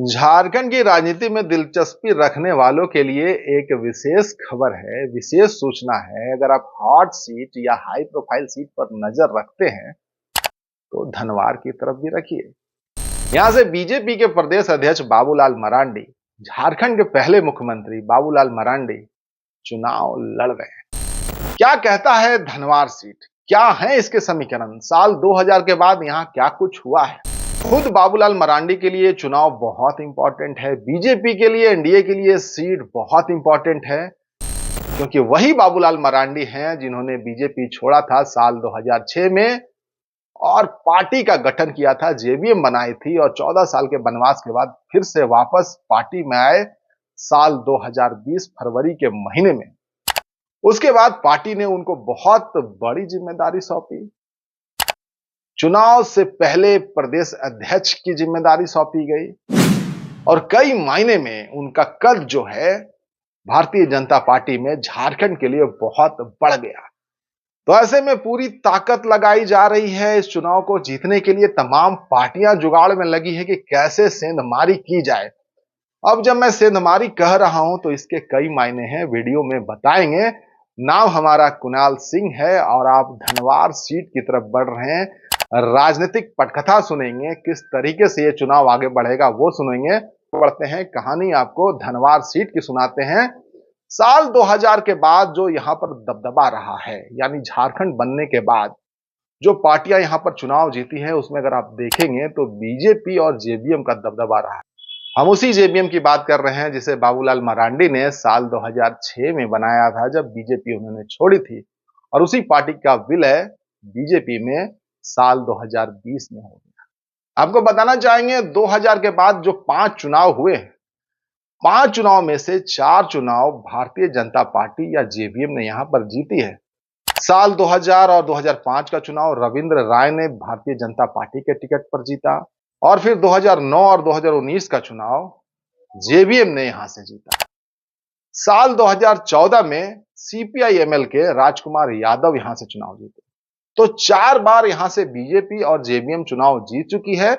झारखंड की राजनीति में दिलचस्पी रखने वालों के लिए एक विशेष खबर है, विशेष सूचना है। अगर आप हॉट सीट या हाई प्रोफाइल सीट पर नजर रखते हैं तो धनवार की तरफ भी रखिए। यहां से बीजेपी के प्रदेश अध्यक्ष बाबूलाल मरांडी, झारखंड के पहले मुख्यमंत्री बाबूलाल मरांडी चुनाव लड़ रहे हैं। क्या कहता है धनवार सीट, क्या है इसके समीकरण, साल 2000 के बाद यहां क्या कुछ हुआ है। खुद बाबूलाल मरांडी के लिए चुनाव बहुत इंपॉर्टेंट है, बीजेपी के लिए, एनडीए के लिए सीट बहुत इंपॉर्टेंट है, क्योंकि वही बाबूलाल मरांडी हैं जिन्होंने बीजेपी छोड़ा था साल 2006 में और पार्टी का गठन किया था, जेवीएम बनाई थी और 14 साल के वनवास के बाद फिर से वापस पार्टी में आए साल 2020 फरवरी के महीने में। उसके बाद पार्टी ने उनको बहुत बड़ी जिम्मेदारी सौंपी। चुनाव से पहले प्रदेश अध्यक्ष की जिम्मेदारी सौंपी गई और कई मायने में उनका कद जो है भारतीय जनता पार्टी में झारखंड के लिए बहुत बढ़ गया। तो ऐसे में पूरी ताकत लगाई जा रही है इस चुनाव को जीतने के लिए। तमाम पार्टियां जुगाड़ में लगी है कि कैसे सेंधमारी की जाए। अब जब मैं सेंधमारी कह रहा हूं तो इसके कई मायने हैं, वीडियो में बताएंगे। नाम हमारा कुणाल सिंह है और आप धनवार सीट की तरफ बढ़ रहे हैं। राजनीतिक पटकथा सुनेंगे, किस तरीके से ये चुनाव आगे बढ़ेगा वो सुनेंगे। बढ़ते हैं, कहानी आपको धनवार सीट की सुनाते हैं। साल 2000 के बाद जो यहां पर दबदबा रहा है, यानी झारखंड बनने के बाद जो पार्टियां यहां पर चुनाव जीती है, उसमें अगर आप देखेंगे तो बीजेपी और जेवीएम का दबदबा रहा है। हम उसी जेवीएम की बात कर रहे हैं जिसे बाबूलाल मरांडी ने साल 2006 में बनाया था, जब बीजेपी उन्होंने छोड़ी थी, और उसी पार्टी का विलय बीजेपी में साल 2020 में हो गया। आपको बताना चाहेंगे 2000 के बाद जो 5 चुनाव हुए, 5 चुनाव में से 4 चुनाव भारतीय जनता पार्टी या जेवीएम ने यहां पर जीती है। साल 2000 और 2005 का चुनाव रविंद्र राय ने भारतीय जनता पार्टी के टिकट पर जीता और फिर 2009 और 2019 का चुनाव जेवीएम ने यहां से जीता। साल 2014 में सीपीआई-एमएल के राजकुमार यादव यहां से चुनाव जीते। तो 4 बार यहां से बीजेपी और जेवीएम चुनाव जीत चुकी है।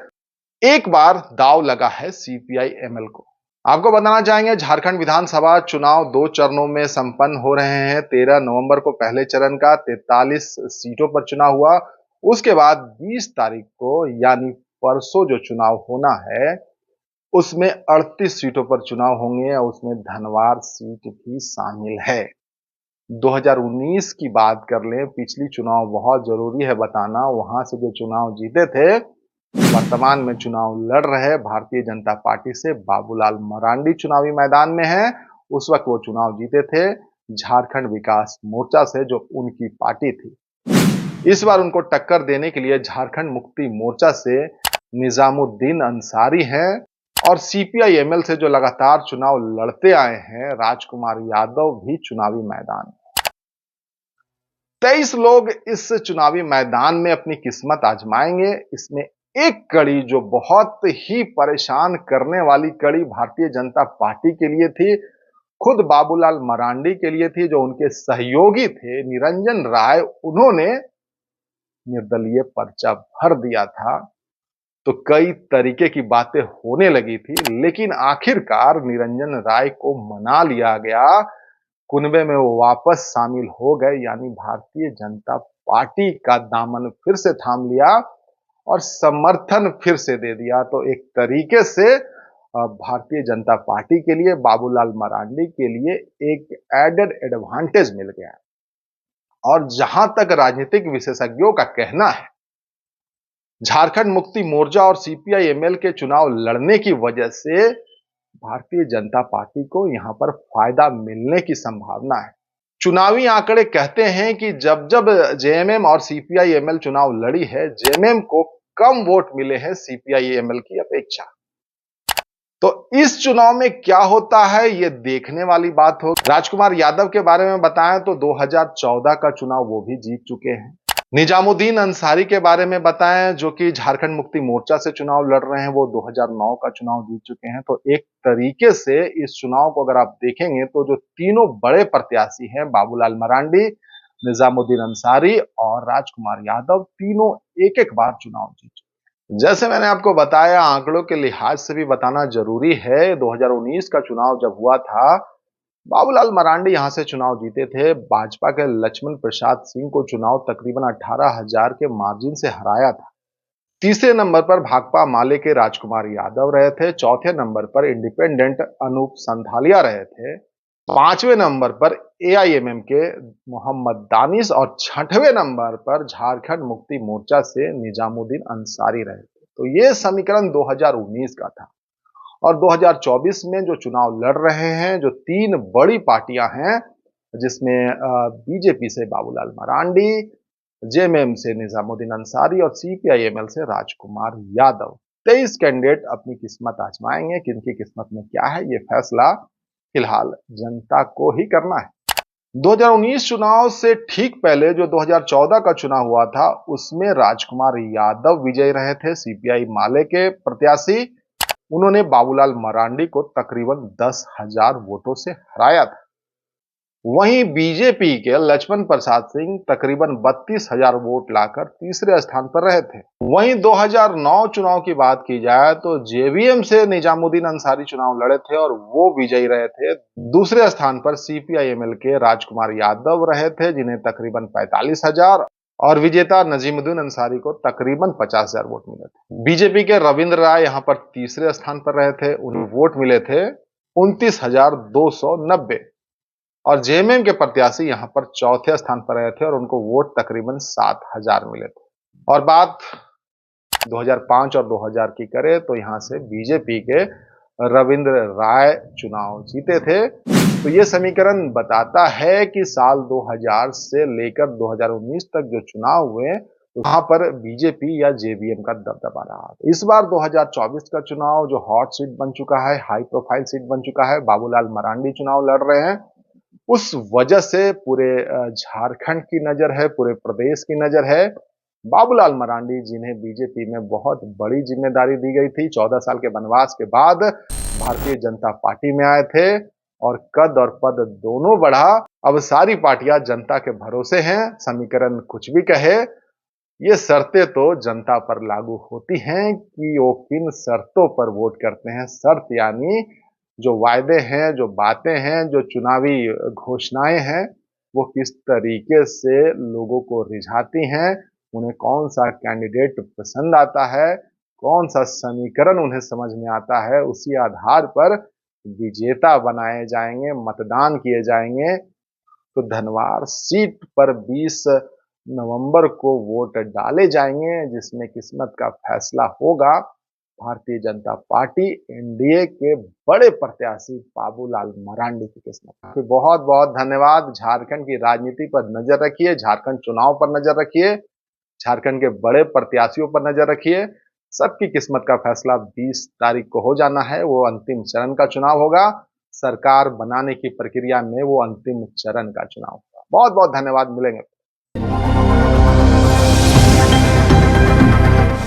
एक बार दांव लगा है सीपीआई-एमएल को। आपको बताना चाहेंगे झारखंड विधानसभा चुनाव 2 चरणों में संपन्न हो रहे हैं। 13 नवंबर को पहले चरण का 43 सीटों पर चुनाव हुआ। उसके बाद 20 तारीख को यानी परसों जो चुनाव होना है उसमें 38 सीटों पर चुनाव होंगे और उसमें धनवार सीट भी शामिल है। 2019 की बात कर लें, पिछली चुनाव बहुत जरूरी है बताना। वहां से जो चुनाव जीते थे, वर्तमान में चुनाव लड़ रहे भारतीय जनता पार्टी से बाबूलाल मरांडी चुनावी मैदान में हैं। उस वक्त वो चुनाव जीते थे झारखंड विकास मोर्चा से, जो उनकी पार्टी थी। इस बार उनको टक्कर देने के लिए झारखंड मुक्ति मोर्चा से निजामुद्दीन अंसारी हैं और सीपीआई-एमएल से जो लगातार चुनाव लड़ते आए हैं राजकुमार यादव भी चुनावी मैदान में। 23 लोग इस चुनावी मैदान में अपनी किस्मत आजमाएंगे। इसमें एक कड़ी जो बहुत ही परेशान करने वाली कड़ी भारतीय जनता पार्टी के लिए थी, खुद बाबूलाल मरांडी के लिए थी। जो उनके सहयोगी थे निरंजन राय, उन्होंने निर्दलीय पर्चा भर दिया था। तो कई तरीके की बातें होने लगी थी, लेकिन आखिरकार निरंजन राय को मना लिया गया। कुनबे में वो वापस शामिल हो गए, यानी भारतीय जनता पार्टी का दामन फिर से थाम लिया और समर्थन फिर से दे दिया। तो एक तरीके से भारतीय जनता पार्टी के लिए, बाबूलाल मरांडी के लिए एक एडेड एडवांटेज मिल गया। और जहां तक राजनीतिक विशेषज्ञों का कहना है, झारखंड मुक्ति मोर्चा और सीपीआई-एमएल के चुनाव लड़ने की वजह से भारतीय जनता पार्टी को यहां पर फायदा मिलने की संभावना है। चुनावी आंकड़े कहते हैं कि जब जब जेएमएम और सीपीआई-एमएल चुनाव लड़ी है, जेएमएम को कम वोट मिले हैं सीपीआई-एमएल की अपेक्षा। तो इस चुनाव में क्या होता है ये देखने वाली बात हो। राजकुमार यादव के बारे में बताएं तो 2014 का चुनाव वो भी जीत चुके हैं। निजामुद्दीन अंसारी के बारे में बताएं, जो कि झारखंड मुक्ति मोर्चा से चुनाव लड़ रहे हैं, वो 2009 का चुनाव जीत चुके हैं। तो एक तरीके से इस चुनाव को अगर आप देखेंगे तो जो तीनों बड़े प्रत्याशी हैं, बाबूलाल मरांडी, निजामुद्दीन अंसारी और राजकुमार यादव, तीनों एक एक बार चुनाव जीत चुके हैं। जैसे मैंने आपको बताया, आंकड़ों के लिहाज से भी बताना जरूरी है। 2019 का चुनाव जब हुआ था, बाबूलाल मरांडी यहां से चुनाव जीते थे। भाजपा के लक्ष्मण प्रसाद सिंह को चुनाव तकरीबन 18,000 के मार्जिन से हराया था। तीसरे नंबर पर भाकपा माले के राजकुमार यादव रहे थे। चौथे नंबर पर इंडिपेंडेंट अनूप संथालिया रहे थे। पांचवें नंबर पर एआईएमएम के मोहम्मद दानिश और छठवें नंबर पर झारखंड मुक्ति मोर्चा से निजामुद्दीन अंसारी रहे थे। तो ये समीकरण 2019 का था। और 2024 में जो चुनाव लड़ रहे हैं, जो तीन बड़ी पार्टियां हैं, जिसमें बीजेपी से बाबूलाल मरांडी, जेएमएम से निजामुद्दीन अंसारी और सीपीआईएमएल से राजकुमार यादव, 23 कैंडिडेट अपनी किस्मत आजमाएंगे। किनकी किस्मत में क्या है, ये फैसला फिलहाल जनता को ही करना है। 2019 चुनाव से ठीक पहले जो 2014 का चुनाव हुआ था, उसमें राजकुमार यादव विजयी रहे थे, सीपीआई माले के प्रत्याशी। उन्होंने बाबूलाल मरांडी को तकरीबन 10,000 वोटों से हराया था। वहीं बीजेपी के लक्ष्मण प्रसाद सिंह तकरीबन 32,000 वोट लाकर तीसरे स्थान पर रहे थे। वहीं 2009 चुनाव की बात की जाए तो जेवीएम से निजामुद्दीन अंसारी चुनाव लड़े थे और वो विजयी रहे थे। दूसरे स्थान पर सीपीआईएमएल के राजकुमार यादव रहे थे, जिन्हें तकरीबन 45,000, और विजेता नजीमुद्दीन अंसारी को तकरीबन 50,000 वोट मिले थे। बीजेपी के रविंद्र राय यहां पर तीसरे स्थान पर रहे थे, उन्हें वोट मिले थे 29,290, और जेएमएम के प्रत्याशी यहां पर चौथे स्थान पर रहे थे और उनको वोट तकरीबन 7,000 मिले थे। और बात 2005 और 2000 की करें तो यहां से बीजेपी के रविंद्र राय चुनाव जीते थे। तो ये समीकरण बताता है कि साल 2000 से लेकर 2019 तक जो चुनाव हुए, वहां पर बीजेपी या जेवीएम का दबदबा रहा। इस बार 2024 का चुनाव जो हॉट सीट बन चुका है, हाई प्रोफाइल सीट बन चुका है, बाबूलाल मरांडी चुनाव लड़ रहे हैं। उस वजह से पूरे झारखंड की नजर है, पूरे प्रदेश की नजर है। बाबूलाल मरांडी, जिन्हें बीजेपी में बहुत बड़ी जिम्मेदारी दी गई थी, 14 साल के वनवास के बाद भारतीय जनता पार्टी में आए थे और कद और पद दोनों बढ़ा। अब सारी पार्टियां जनता के भरोसे हैं। समीकरण कुछ भी कहे, ये शर्तें तो जनता पर लागू होती हैं कि वो किन शर्तों पर वोट करते हैं। शर्त यानी जो वायदे हैं, जो बातें हैं, जो चुनावी घोषणाएं हैं, वो किस तरीके से लोगों को रिझाती हैं, उन्हें कौन सा कैंडिडेट पसंद आता है, कौन सा समीकरण उन्हें समझ में आता है, उसी आधार पर विजेता बनाए जाएंगे, मतदान किए जाएंगे। तो धनवार सीट पर 20 नवंबर को वोट डाले जाएंगे, जिसमें किस्मत का फैसला होगा भारतीय जनता पार्टी एनडीए के बड़े प्रत्याशी बाबूलाल मरांडी की किस्मत। तो बहुत बहुत धन्यवाद। झारखंड की राजनीति पर नजर रखिए, झारखंड चुनाव पर नजर रखिए, झारखंड के बड़े प्रत्याशियों पर नजर रखिए। सबकी किस्मत का फैसला 20 तारीख को हो जाना है। वो अंतिम चरण का चुनाव होगा। सरकार बनाने की प्रक्रिया में वो अंतिम चरण का चुनाव होगा। बहुत बहुत धन्यवाद, मिलेंगे।